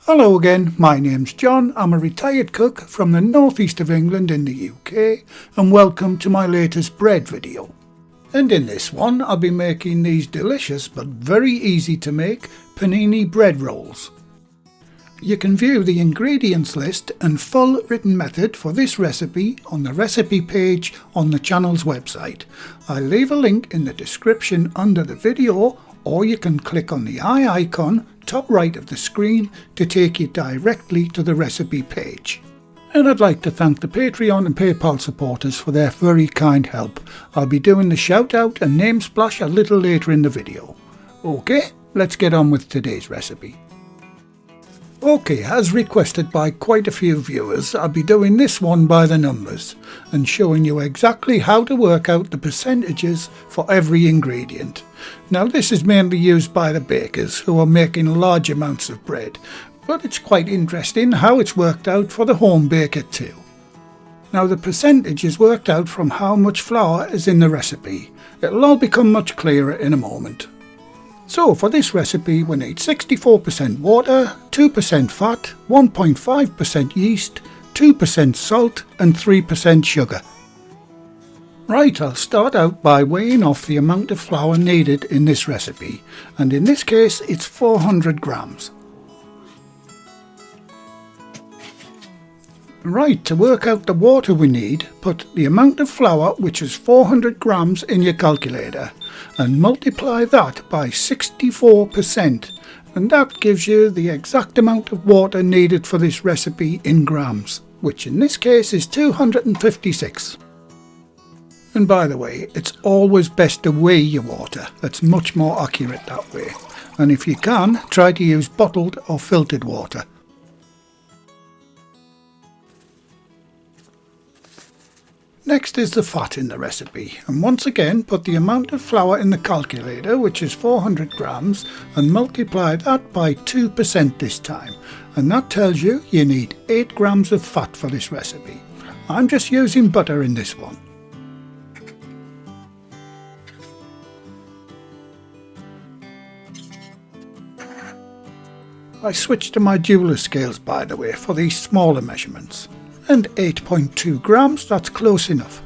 Hello again, my name's John. I'm a retired cook from the northeast of England in the UK, and welcome to my latest bread video. And in this one I'll be making these delicious but very easy to make panini bread rolls. You can view the ingredients list and full written method for this recipe on the recipe page on the channel's website. I'll leave a link in the description under the video, or you can click on the eye icon top right of the screen to take you directly to the recipe page. And I'd like to thank the Patreon and PayPal supporters for their very kind help. I'll be doing the shout out and name splash a little later in the video. Okay, let's get on with today's recipe. Okay, as requested by quite a few viewers, I'll be doing this one by the numbers and showing you exactly how to work out the percentages for every ingredient. Now this is mainly used by the bakers who are making large amounts of bread, but it's quite interesting how it's worked out for the home baker too. Now the percentage is worked out from how much flour is in the recipe. It'll all become much clearer in a moment. So for this recipe we need 64% water, 2% fat, 1.5% yeast, 2% salt and 3% sugar. Right, I'll start out by weighing off the amount of flour needed in this recipe, and in this case it's 400 grams. Right, to work out the water we need, put the amount of flour, which is 400 grams, in your calculator and multiply that by 64%, and that gives you the exact amount of water needed for this recipe in grams, which in this case is 256. And by the way, it's always best to weigh your water. That's much more accurate that way, and if you can, try to use bottled or filtered water. Next is the fat in the recipe, and once again put the amount of flour in the calculator, which is 400 grams, and multiply that by 2% this time, and that tells you you need 8 grams of fat for this recipe. I'm just using butter in this one. I switched to my jeweler scales, by the way, for these smaller measurements. And 8.2 grams, that's close enough.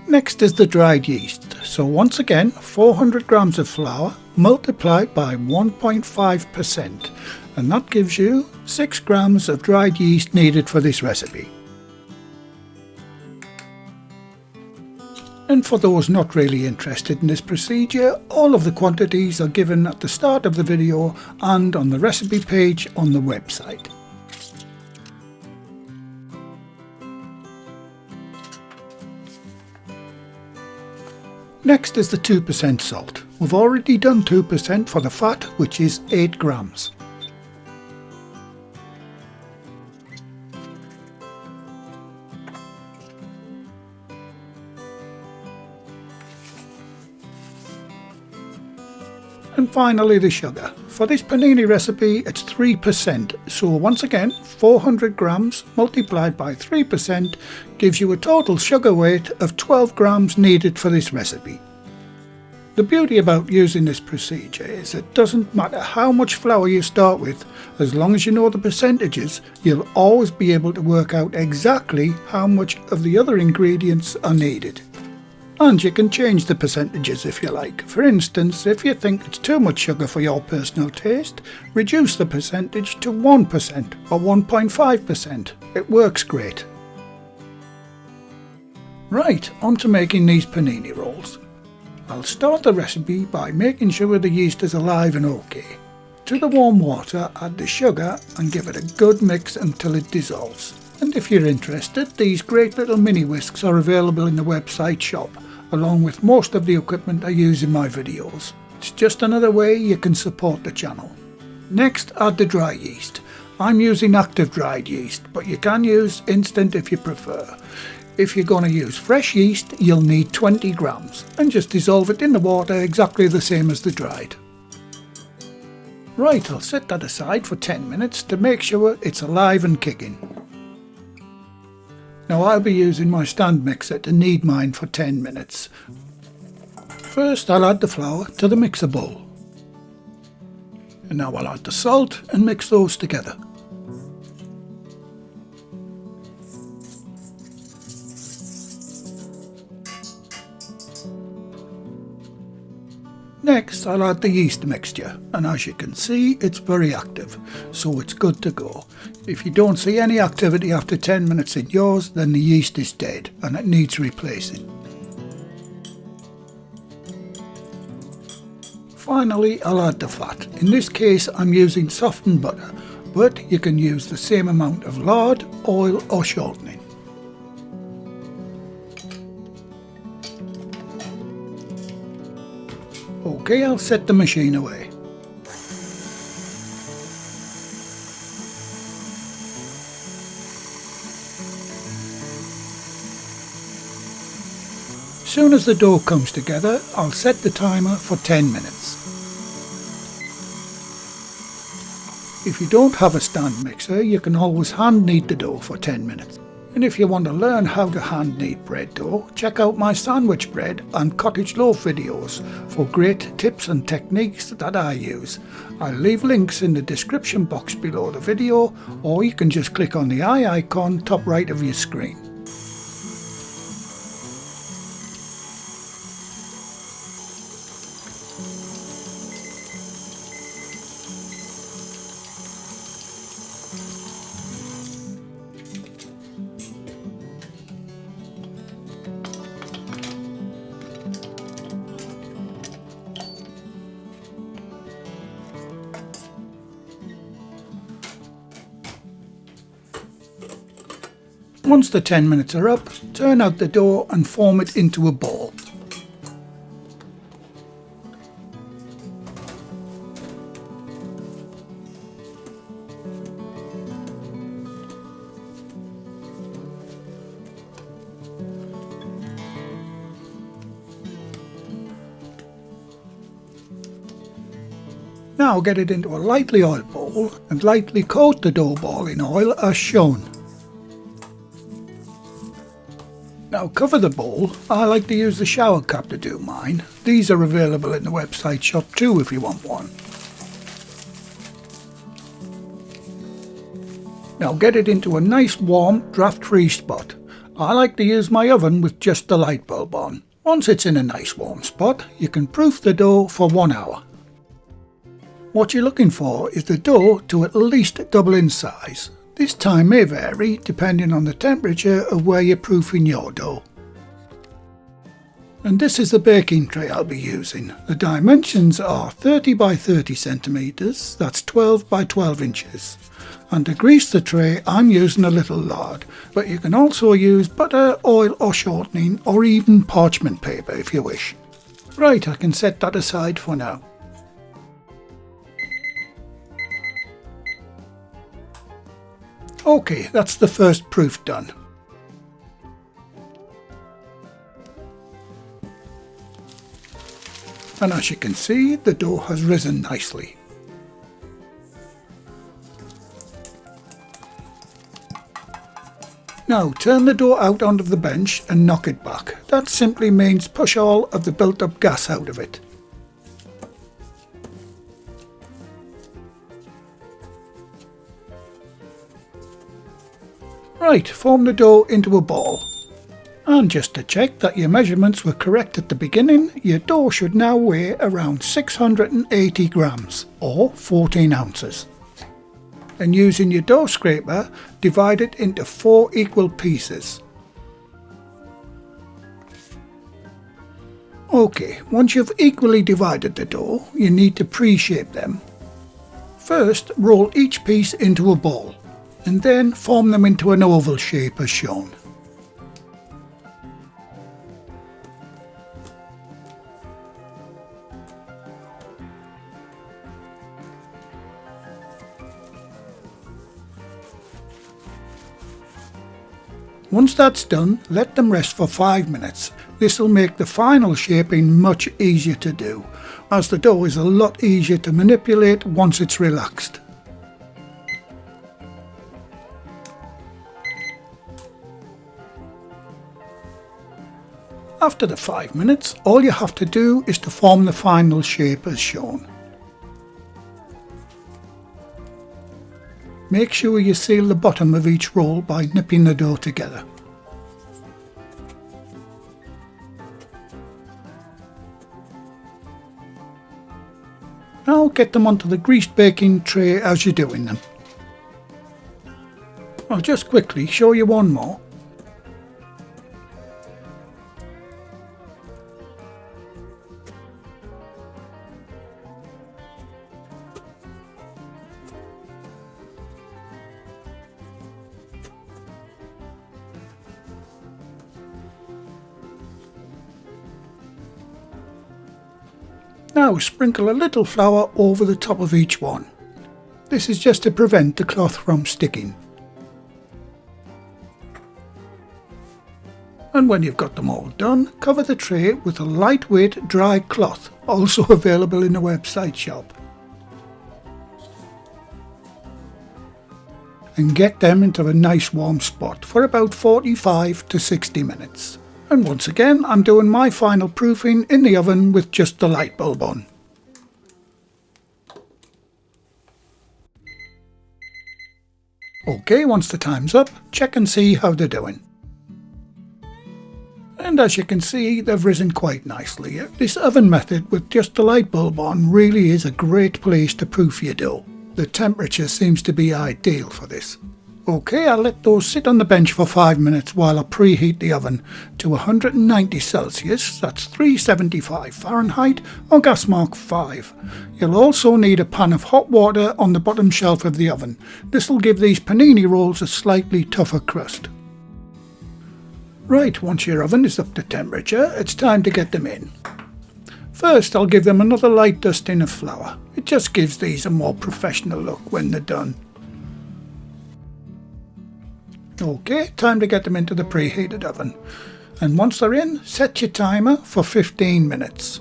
Next is the dried yeast. So once again, 400 grams of flour multiplied by 1.5%, and that gives you 6 grams of dried yeast needed for this recipe. And for those not really interested in this procedure, all of the quantities are given at the start of the video and on the recipe page on the website. Next is the 2% salt. We've already done 2% for the fat, which is 8 grams. And finally the sugar. For this panini recipe it's 3%, so once again 400 grams multiplied by 3% gives you a total sugar weight of 12 grams needed for this recipe. The beauty about using this procedure is it doesn't matter how much flour you start with, as long as you know the percentages, you'll always be able to work out exactly how much of the other ingredients are needed. And you can change the percentages if you like. For instance, if you think it's too much sugar for your personal taste, reduce the percentage to 1% or 1.5%. It works great. Right, on to making these panini rolls. I'll start the recipe by making sure the yeast is alive and okay. To the warm water, add the sugar and give it a good mix until it dissolves. And if you're interested, these great little mini whisks are available in the website shop, along with most of the equipment I use in my videos. It's just another way you can support the channel. Next, add the dry yeast. I'm using active dried yeast, but you can use instant if you prefer. If you're going to use fresh yeast, you'll need 20 grams, and just dissolve it in the water exactly the same as the dried. Right, I'll set that aside for 10 minutes to make sure it's alive and kicking. Now I'll be using my stand mixer to knead mine for 10 minutes. First I'll add the flour to the mixer bowl. And now I'll add the salt and mix those together. Next I'll add the yeast mixture, and as you can see it's very active, so it's good to go. If you don't see any activity after 10 minutes in yours, then the yeast is dead and it needs replacing. Finally I'll add the fat. In this case I'm using softened butter, but you can use the same amount of lard, oil or shortening. Okay, I'll set the machine away. Soon as the dough comes together, I'll set the timer for 10 minutes. If you don't have a stand mixer, you can always hand knead the dough for 10 minutes. And if you want to learn how to hand knead bread dough, check out my sandwich bread and cottage loaf videos for great tips and techniques that I use. I'll leave links in the description box below the video, or you can just click on the eye icon top right of your screen. Once the 10 minutes are up, turn out the dough and form it into a ball. Now get it into a lightly oiled bowl and lightly coat the dough ball in oil as shown. Now cover the bowl. I like to use the shower cap to do mine. These are available in the website shop too if you want one. Now get it into a nice warm draft-free spot. I like to use my oven with just the light bulb on. Once it's in a nice warm spot, you can proof the dough for 1 hour. What you're looking for is the dough to at least double in size. This time may vary depending on the temperature of where you're proofing your dough. And this is the baking tray I'll be using. The dimensions are 30 by 30 centimeters, that's 12 by 12 inches. And to grease the tray I'm using a little lard, but you can also use butter, oil or shortening, or even parchment paper if you wish. Right, I can set that aside for now. Okay, that's the first proof done. And as you can see, the dough has risen nicely. Now turn the dough out onto the bench and knock it back. That simply means push all of the built up gas out of it. Right, form the dough into a ball. And just to check that your measurements were correct at the beginning, your dough should now weigh around 680 grams or 14 ounces. And using your dough scraper, divide it into 4 equal pieces. Okay, once you've equally divided the dough, you need to pre-shape them. First, roll each piece into a ball, and then form them into an oval shape as shown. Once that's done, let them rest for 5 minutes. This will make the final shaping much easier to do, as the dough is a lot easier to manipulate once it's relaxed. After the 5 minutes, all you have to do is to form the final shape as shown. Make sure you seal the bottom of each roll by nipping the dough together. Now get them onto the greased baking tray as you're doing them. I'll just quickly show you one more. Now sprinkle a little flour over the top of each one. This is just to prevent the cloth from sticking. And when you've got them all done, cover the tray with a lightweight dry cloth, also available in the website shop. And get them into a nice warm spot for about 45 to 60 minutes. And once again, I'm doing my final proofing in the oven with just the light bulb on. Okay, once the time's up, check and see how they're doing. And as you can see, they've risen quite nicely. This oven method with just the light bulb on really is a great place to proof your dough. The temperature seems to be ideal for this. Okay, I'll let those sit on the bench for 5 minutes while I preheat the oven to 190 Celsius, that's 375 Fahrenheit, or gas mark 5. You'll also need a pan of hot water on the bottom shelf of the oven. This will give these panini rolls a slightly tougher crust. Right, once your oven is up to temperature, it's time to get them in. First, I'll give them another light dusting of flour. It just gives these a more professional look when they're done. Okay, time to get them into the preheated oven. And once they're in, set your timer for 15 minutes.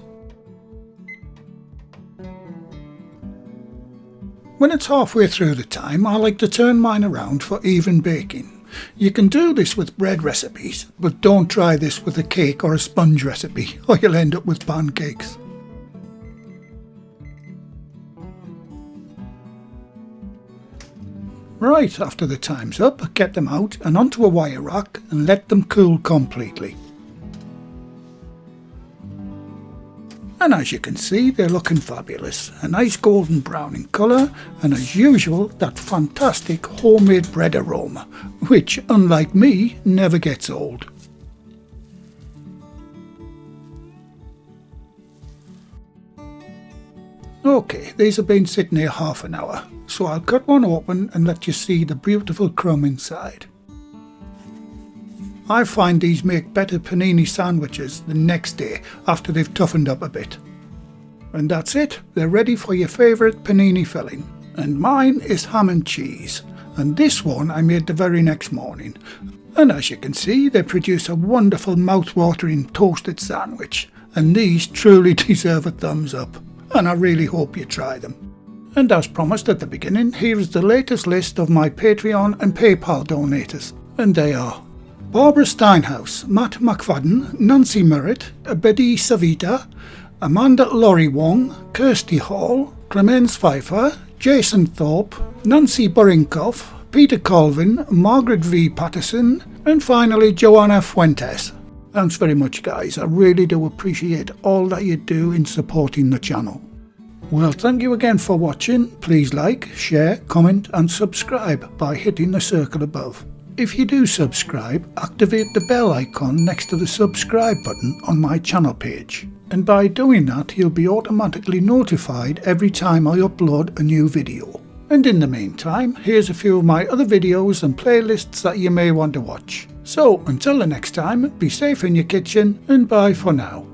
When it's halfway through the time, I like to turn mine around for even baking. You can do this with bread recipes, but don't try this with a cake or a sponge recipe, or you'll end up with pancakes. Right, after the time's up, get them out and onto a wire rack and let them cool completely. And as you can see, they're looking fabulous. A nice golden brown in colour, and as usual, that fantastic homemade bread aroma, which, unlike me, never gets old. Okay, these have been sitting here half an hour, so I'll cut one open and let you see the beautiful crumb inside. I find these make better panini sandwiches the next day after they've toughened up a bit. And that's it, they're ready for your favourite panini filling. And mine is ham and cheese, and this one I made the very next morning. And as you can see, they produce a wonderful mouth-watering toasted sandwich, and these truly deserve a thumbs up. And I really hope you try them. And as promised at the beginning, here is the latest list of my Patreon and PayPal donators. And they are Barbara Steinhaus, Matt McFadden, Nancy Merritt, Betty Savita, Amanda Laurie Wong, Kirsty Hall, Clemens Pfeiffer, Jason Thorpe, Nancy Burinkoff, Peter Colvin, Margaret V. Patterson, and finally Joanna Fuentes. Thanks very much, guys. I really do appreciate all that you do in supporting the channel. Well, thank you again for watching. Please like, share, comment and subscribe by hitting the circle above. If you do subscribe, activate the bell icon next to the subscribe button on my channel page. And by doing that, you'll be automatically notified every time I upload a new video. And in the meantime, here's a few of my other videos and playlists that you may want to watch. So, until the next time, be safe in your kitchen and bye for now.